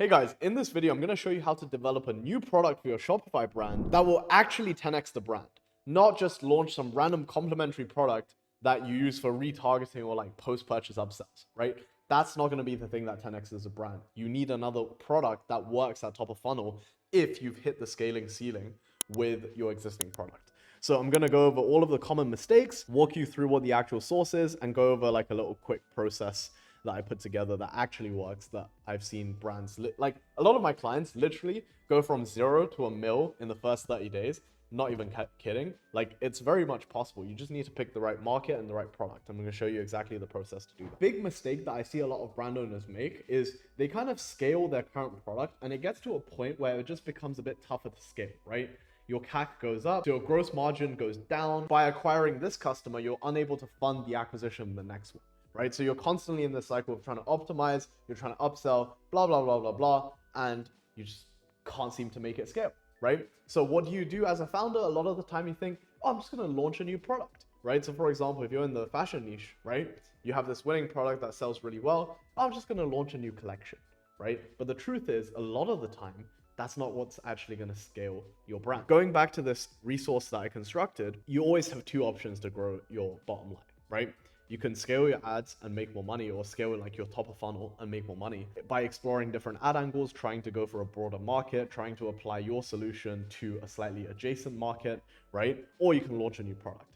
Hey guys, in this video, I'm going to show you how to develop a new product for your Shopify brand that will actually 10x the brand, not just launch some random complementary product that you use for retargeting or like post-purchase upsells, right? That's not going to be the thing that 10x's a brand. You need another product that works at top of funnel if you've hit the scaling ceiling with your existing product. So I'm going to go over all of the common mistakes, walk you through what the actual source is, and go over like a little quick process that I put together that actually works, that I've seen brands, like a lot of my clients literally go from 0 to $1 million in the first 30 days. Not even kidding. Like, it's very much possible. You just need to pick the right market and the right product. I'm going to show you exactly the process to do that. Big mistake that I see a lot of brand owners make is they kind of scale their current product and it gets to a point where it just becomes a bit tougher to scale, right? Your CAC goes up, your gross margin goes down. By acquiring this customer, you're unable to fund the acquisition of the next one. Right? So you're constantly in this cycle of trying to optimize, you're trying to upsell, blah, blah, blah, blah, blah, and you just can't seem to make it scale, right? So what do you do as a founder? A lot of the time you think, oh, I'm just going to launch a new product, right? So for example, if you're in the fashion niche, right? You have this winning product that sells really well. I'm just going to launch a new collection, right? But the truth is, a lot of the time, that's not what's actually going to scale your brand. Going back to this resource that I constructed, you always have two options to grow your bottom line, right? You can scale your ads and make more money, or scale like your top of funnel and make more money by exploring different ad angles, trying to go for a broader market, trying to apply your solution to a slightly adjacent market, right? Or you can launch a new product.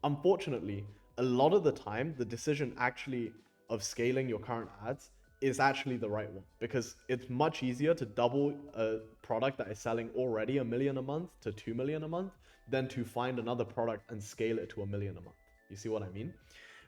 Unfortunately, a lot of the time, the decision actually of scaling your current ads is actually the right one, because it's much easier to double a product that is selling already $1 million a month to $2 million a month than to find another product and scale it to $1 million a month. You see what I mean?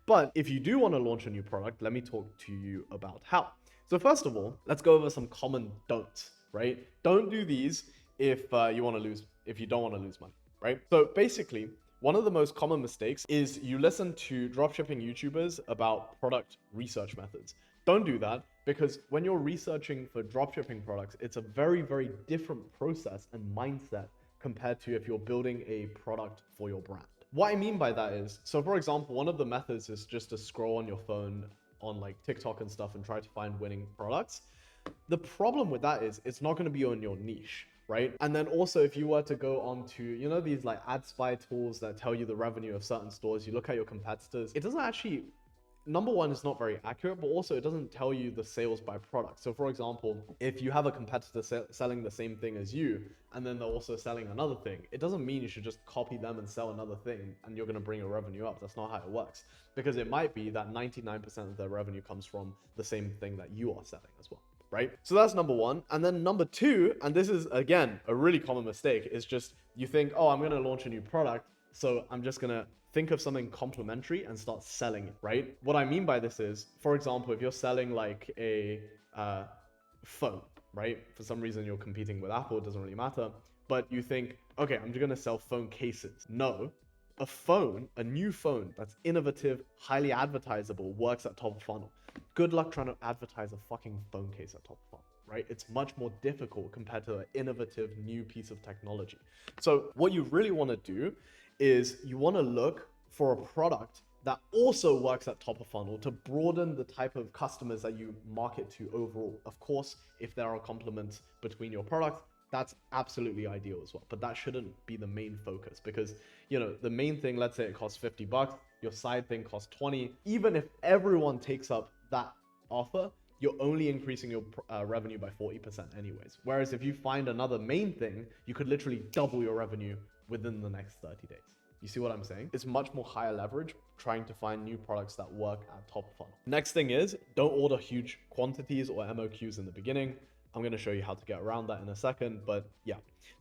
But if you do want to launch a new product, let me talk to you about how. So first of all, let's go over some common don'ts, right? Don't do these if you don't want to lose money, right? So basically, one of the most common mistakes is you listen to dropshipping YouTubers about product research methods. Don't do that, because when you're researching for dropshipping products, it's a very, very different process and mindset compared to if you're building a product for your brand. What I mean by that is, so for example, one of the methods is just to scroll on your phone on like TikTok and stuff and try to find winning products. The problem with that is it's not going to be on your niche, right? And then also, if you were to go on to, these like ad spy tools that tell you the revenue of certain stores, you look at your competitors, it doesn't actually, number one, it's not very accurate, but also it doesn't tell you the sales by product. So for example, if you have a competitor selling the same thing as you, and then they're also selling another thing, it doesn't mean you should just copy them and sell another thing and you're going to bring your revenue up. That's not how it works, because it might be that 99% of their revenue comes from the same thing that you are selling as well, right? So that's number one. And then number two, and this is again a really common mistake, is just you think, oh, I'm going to launch a new product, so I'm just going to think of something complementary and start selling it, right? What I mean by this is, for example, if you're selling like a phone, right? For some reason you're competing with Apple, it doesn't really matter, but you think, okay, I'm just gonna sell phone cases. No, a new phone that's innovative, highly advertisable, works at top of funnel. Good luck trying to advertise a fucking phone case at top of funnel, right? It's much more difficult compared to an innovative new piece of technology. So what you really want to do is you want to look for a product that also works at top of funnel to broaden the type of customers that you market to overall. Of course, if there are complements between your products, that's absolutely ideal as well. But that shouldn't be the main focus, because, the main thing, let's say it costs $50, your side thing costs 20. Even if everyone takes up that offer, you're only increasing your revenue by 40% anyways. Whereas if you find another main thing, you could literally double your revenue within the next 30 days. You see what I'm saying? It's much more higher leverage trying to find new products that work at top of funnel. Next thing is, don't order huge quantities or MOQs in the beginning. I'm going to show you how to get around that in a second, but yeah,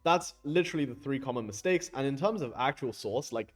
that's literally the 3 common mistakes. And in terms of actual source, like,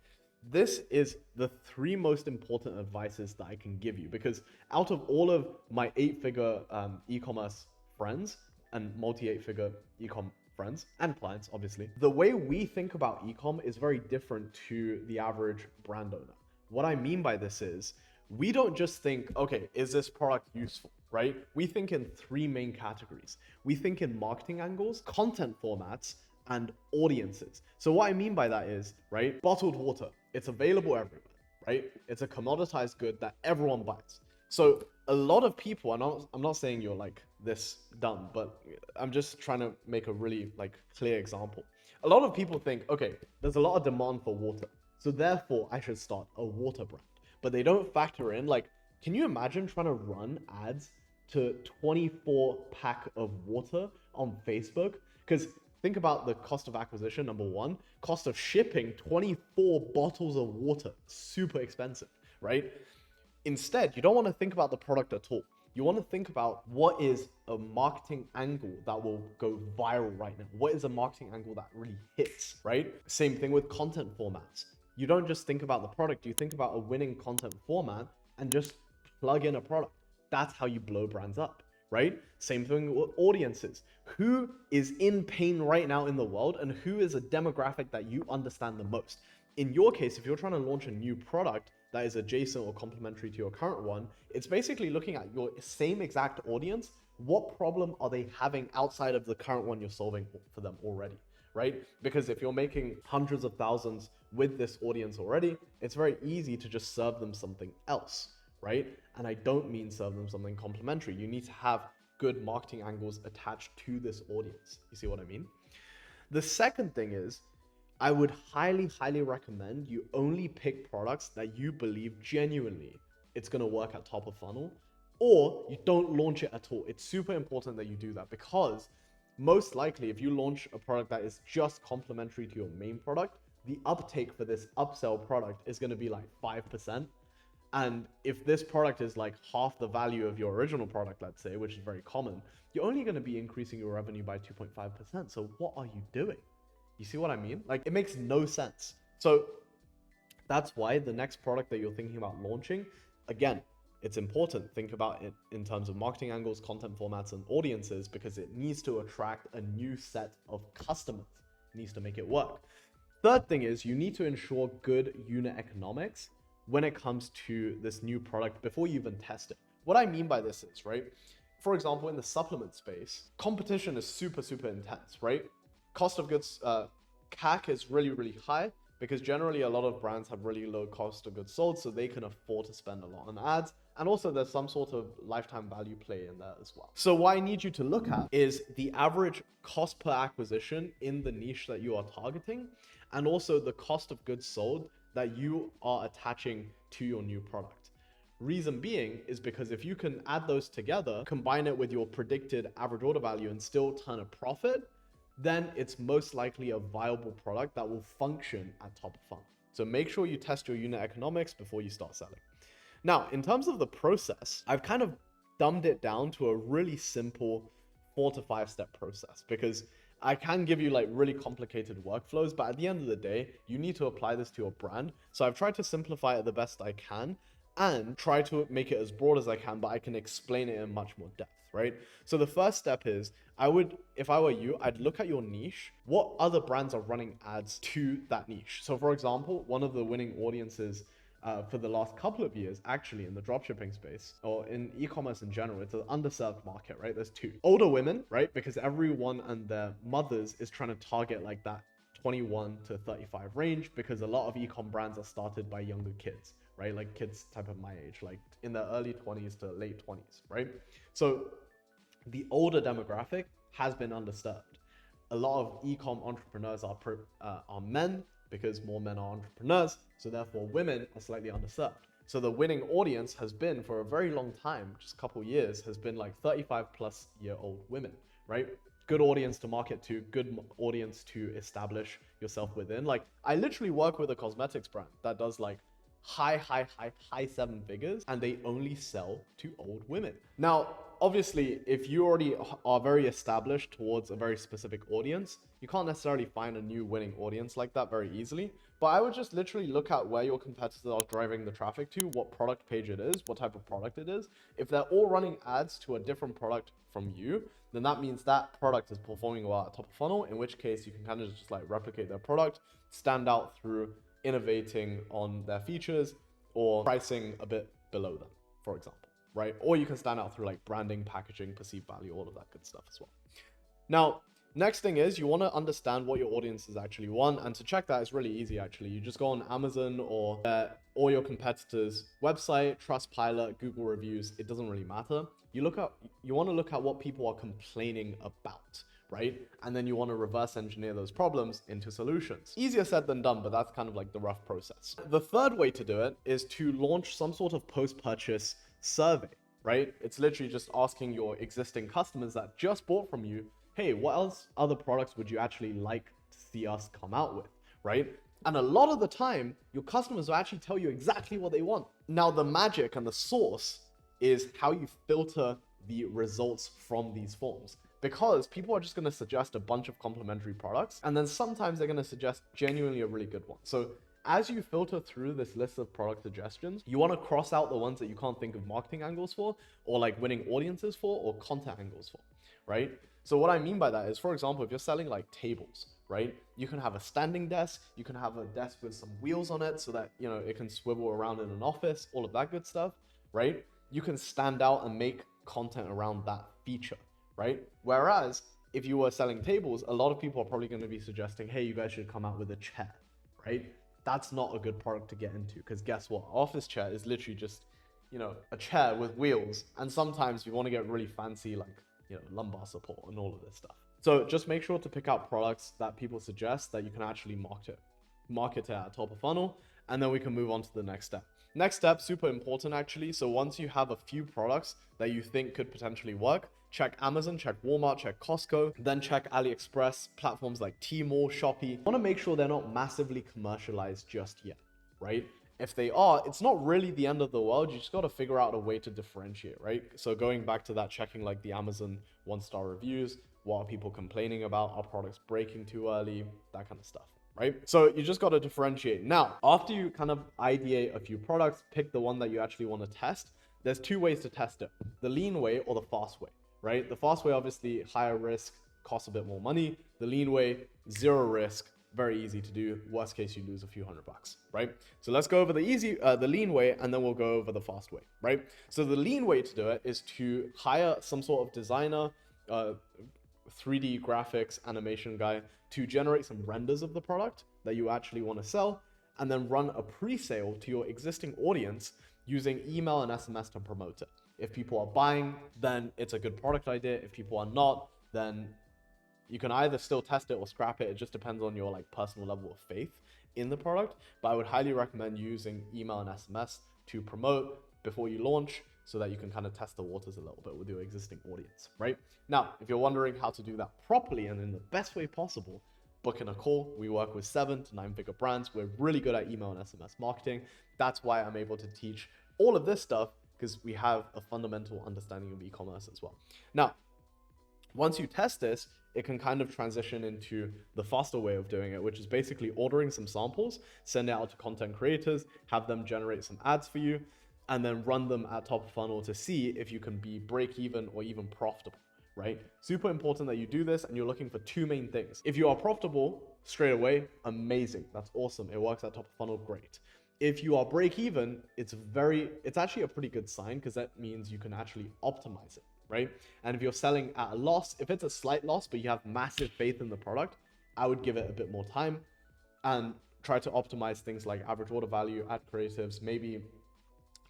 this is the 3 most important advices that I can give you, because out of all of my 8-figure e-commerce friends and multi-8-figure e-com friends and clients, obviously, the way we think about e-com is very different to the average brand owner. What I mean by this is, we don't just think, okay, is this product useful, right? We think in 3 main categories. We think in marketing angles, content formats, and audiences. So what I mean by that is, right, bottled water, it's available everywhere, right? It's a commoditized good that everyone buys. So a lot of people, and I'm not saying you're like this dumb, but I'm just trying to make a really like clear example. A lot of people think, okay, there's a lot of demand for water, so therefore I should start a water brand. But they don't factor in, like, can you imagine trying to run ads to 24 pack of water on Facebook? Because think about the cost of acquisition, number one, cost of shipping 24 bottles of water, super expensive, right? Instead, you don't want to think about the product at all. You want to think about what is a marketing angle that will go viral right now. What is a marketing angle that really hits, right? Same thing with content formats. You don't just think about the product, you think about a winning content format and just plug in a product. That's how you blow brands up, right? Same thing with audiences. Who is in pain right now in the world, and who is a demographic that you understand the most? In your case, if you're trying to launch a new product that is adjacent or complementary to your current one, it's basically looking at your same exact audience. What problem are they having outside of the current one you're solving for them already, right? Because if you're making hundreds of thousands with this audience already, it's very easy to just serve them something else, right? And I don't mean serve them something complementary. You need to have good marketing angles attached to this audience. You see what I mean? The second thing is, I would highly, highly recommend you only pick products that you believe genuinely it's going to work at top of funnel, or you don't launch it at all. It's super important that you do that, because most likely if you launch a product that is just complementary to your main product, the uptake for this upsell product is going to be like 5%. And if this product is like half the value of your original product, let's say, which is very common, you're only going to be increasing your revenue by 2.5%. So what are you doing? You see what I mean? Like, it makes no sense. So that's why the next product that you're thinking about launching, again, it's important. Think about it in terms of marketing angles, content formats, and audiences, because it needs to attract a new set of customers. It needs to make it work. Third thing is, you need to ensure good unit economics when it comes to this new product before you even test it. What I mean by this is, right? For example, in the supplement space, competition is super, super intense, right? Cost of goods, CAC is really, really high, because generally a lot of brands have really low cost of goods sold, so they can afford to spend a lot on ads. And also there's some sort of lifetime value play in there as well. So what I need you to look at is the average cost per acquisition in the niche that you are targeting, and also the cost of goods sold that you are attaching to your new product. Reason being is because if you can add those together, combine it with your predicted average order value and still turn a profit, then it's most likely a viable product that will function at top of funnel. So make sure you test your unit economics before you start selling. Now, in terms of the process, I've kind of dumbed it down to a really simple 4 to 5 step process, because I can give you like really complicated workflows, but at the end of the day, you need to apply this to your brand. So I've tried to simplify it the best I can and try to make it as broad as I can, but I can explain it in much more depth, right? So the first step is, if I were you, I'd look at your niche. What other brands are running ads to that niche? So for example, one of the winning audiences for the last couple of years, actually in the dropshipping space or in e-commerce in general, it's an underserved market, right? There's two. Older women, right? Because everyone and their mothers is trying to target like that 21 to 35 range, because a lot of e-com brands are started by younger kids, right? Like kids type of my age, like in their early 20s to late 20s, right? So the older demographic has been underserved. A lot of e-com entrepreneurs are men, because more men are entrepreneurs, so therefore women are slightly underserved. So the winning audience has been, for a very long time, just a couple years, has been like 35 plus year old women, right? Good audience to market to, good audience to establish yourself within. Like, I literally work with a cosmetics brand that does like high 7 figures, and they only sell to old women. Now, obviously, if you already are very established towards a very specific audience, you can't necessarily find a new winning audience like that very easily. But I would just literally look at where your competitors are driving the traffic to, what product page it is, what type of product it is. If they're all running ads to a different product from you, then that means that product is performing well at top of funnel, in which case you can kind of just like replicate their product, stand out through innovating on their features or pricing a bit below them, for example, right? Or you can stand out through like branding, packaging, perceived value, all of that good stuff as well. Now Next thing is you want to understand what your audiences actually want. And to check that is really easy, actually. You just go on Amazon or your competitors' website, Trustpilot, Google reviews. It doesn't really matter. You want to look at what people are complaining about, right? And then you want to reverse engineer those problems into solutions. Easier said than done, but that's kind of like the rough process. The third way to do it is to launch some sort of post-purchase survey, right? It's literally just asking your existing customers that just bought from you, hey, what else other products would you actually like to see us come out with, right? And a lot of the time, your customers will actually tell you exactly what they want. Now, the magic and the source is how you filter the results from these forms. Because people are just going to suggest a bunch of complementary products, and then sometimes they're going to suggest genuinely a really good one. So as you filter through this list of product suggestions, you want to cross out the ones that you can't think of marketing angles for, or like winning audiences for, or content angles for, right? So what I mean by that is, for example, if you're selling like tables, right? You can have a standing desk, you can have a desk with some wheels on it so that, you know, it can swivel around in an office, all of that good stuff, right? You can stand out and make content around that feature, right? Whereas if you were selling tables, a lot of people are probably going to be suggesting, hey, you guys should come out with a chair, right? That's not a good product to get into, because guess what? Office chair is literally just, you know, a chair with wheels. And sometimes you want to get really fancy, like, you know, lumbar support and all of this stuff. So just make sure to pick out products that people suggest that you can actually market it at top of funnel, and then we can move on to the next step. Next step, super important actually. So once you have a few products that you think could potentially work, check Amazon, check Walmart, check Costco, then check AliExpress, platforms like Tmall, Shopee. You want to make sure they're not massively commercialized just yet, right? If they are, it's not really the end of the world. You just got to figure out a way to differentiate, right? So going back to that, checking like the Amazon 1-star reviews, what are people complaining about? Are products breaking too early? That kind of stuff, right? So you just got to differentiate. Now, after you kind of ideate a few products, pick the one that you actually want to test. There's two ways to test it: the lean way or the fast way, right? The fast way, obviously higher risk, costs a bit more money. The lean way, zero risk, very easy to do. Worst case, you lose a few $100, right? So let's go over the lean way, and then we'll go over the fast way, right? So the lean way to do it is to hire some sort of designer, 3D graphics animation guy to generate some renders of the product that you actually want to sell, and then run a pre-sale to your existing audience using email and SMS to promote it. If people are buying, then it's a good product idea. If people are not, then you can either still test it or scrap it. It just depends on your like personal level of faith in the product. But I would highly recommend using email and SMS to promote before you launch, so that you can kind of test the waters a little bit with your existing audience, right? Now, if you're wondering how to do that properly and in the best way possible, book in a call. We work with 7 to 9-figure brands. We're really good at email and SMS marketing. That's why I'm able to teach all of this stuff, because we have a fundamental understanding of e-commerce as well. Now, once you test this, it can kind of transition into the faster way of doing it, which is basically ordering some samples, send it out to content creators, have them generate some ads for you, and then run them at top of funnel to see if you can be break even or even profitable, right? Super important that you do this, and you're looking for two main things. If you are profitable straight away, amazing. That's awesome. It works at top of funnel, great. If you are break even, it's actually a pretty good sign, because that means you can actually optimize it, right? And if you're selling at a loss, if it's a slight loss, but you have massive faith in the product, I would give it a bit more time and try to optimize things like average order value, ad creatives, maybe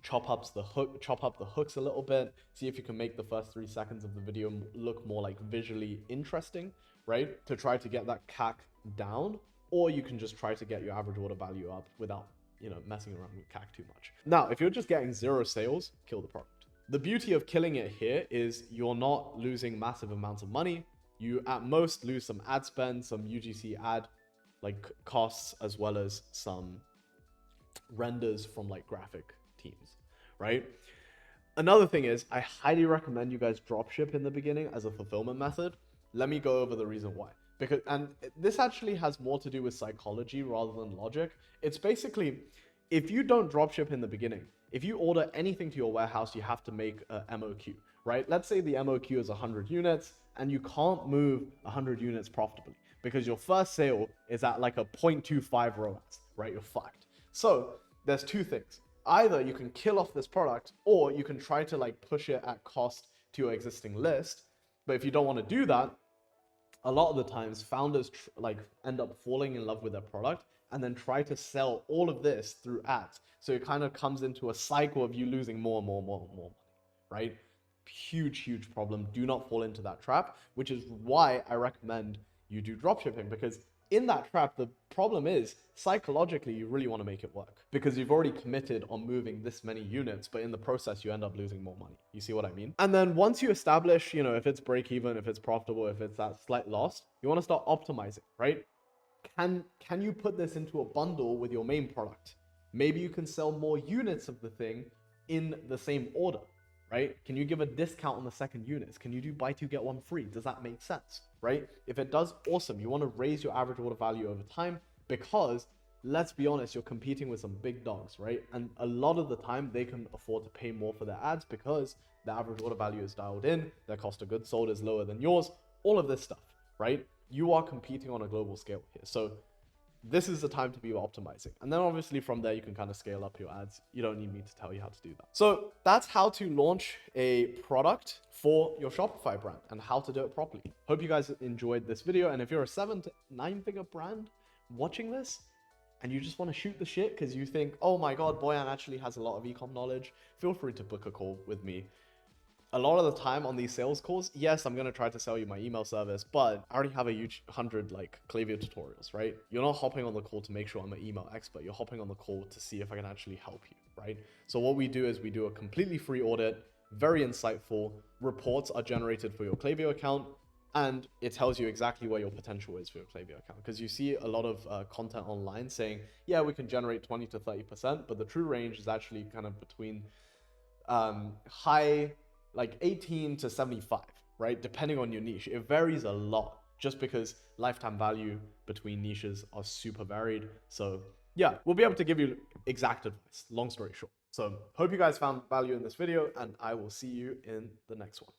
chop up the hooks a little bit, see if you can make the first 3 seconds of the video look more like visually interesting, right? To try to get that CAC down, or you can just try to get your average order value up without, you know, messing around with CAC too much. Now, if you're just getting 0 sales, kill the product. The beauty of killing it here is you're not losing massive amounts of money. You at most lose some ad spend, some UGC ad like costs, as well as some renders from like graphic teams, right? Another thing is, I highly recommend you guys dropship in the beginning as a fulfillment method. Let me go over the reason why. Because, and this actually has more to do with psychology rather than logic. It's basically, if you don't dropship in the beginning, if you order anything to your warehouse, you have to make a MOQ, right? Let's say the MOQ is 100 units and you can't move 100 units profitably because your first sale is at like a 0.25 ROAS, right? You're fucked. So there's two things. Either you can kill off this product, or you can try to like push it at cost to your existing list. But if you don't want to do that, a lot of the times founders like end up falling in love with their product and then try to sell all of this through ads. So it kind of comes into a cycle of you losing more and more and more and more money, right? Huge problem. Do not fall into that trap, which is why I recommend you do dropshipping, because in that trap, the problem is psychologically, you really want to make it work because you've already committed on moving this many units, but in the process, you end up losing more money. You see what I mean? And then once you establish, you know, if it's break even, if it's profitable, if it's that slight loss, you want to start optimizing, right? Can you put this into a bundle with your main product? Maybe you can sell more units of the thing in the same order, right? Can you give a discount on the second units? Can you do buy two, get one free? Does that make sense, right? If it does, awesome. You want to raise your average order value over time because let's be honest, you're competing with some big dogs, right? And a lot of the time they can afford to pay more for their ads because the average order value is dialed in, their cost of goods sold is lower than yours, all of this stuff, right? You are competing on a global scale here. So this is the time to be optimizing. And then obviously from there, you can kind of scale up your ads. You don't need me to tell you how to do that. So that's how to launch a product for your Shopify brand and how to do it properly. Hope you guys enjoyed this video. And if you're a 7 to 9 figure brand watching this and you just want to shoot the shit because you think, oh my God, Boyan actually has a lot of ecom knowledge, feel free to book a call with me. A lot of the time on these sales calls, yes, I'm going to try to sell you my email service, but I already have a huge 100 like Klaviyo tutorials, right? You're not hopping on the call to make sure I'm an email expert. You're hopping on the call to see if I can actually help you, right? So what we do is we do a completely free audit, very insightful. Reports are generated for your Klaviyo account, and it tells you exactly where your potential is for your Klaviyo account. Because you see a lot of content online saying, yeah, we can generate 20 to 30%, but the true range is actually kind of between high, like 18 to 75, right? Depending on your niche. It varies a lot just because lifetime value between niches are super varied. So yeah, we'll be able to give you exact advice, long story short. So hope you guys found value in this video and I will see you in the next one.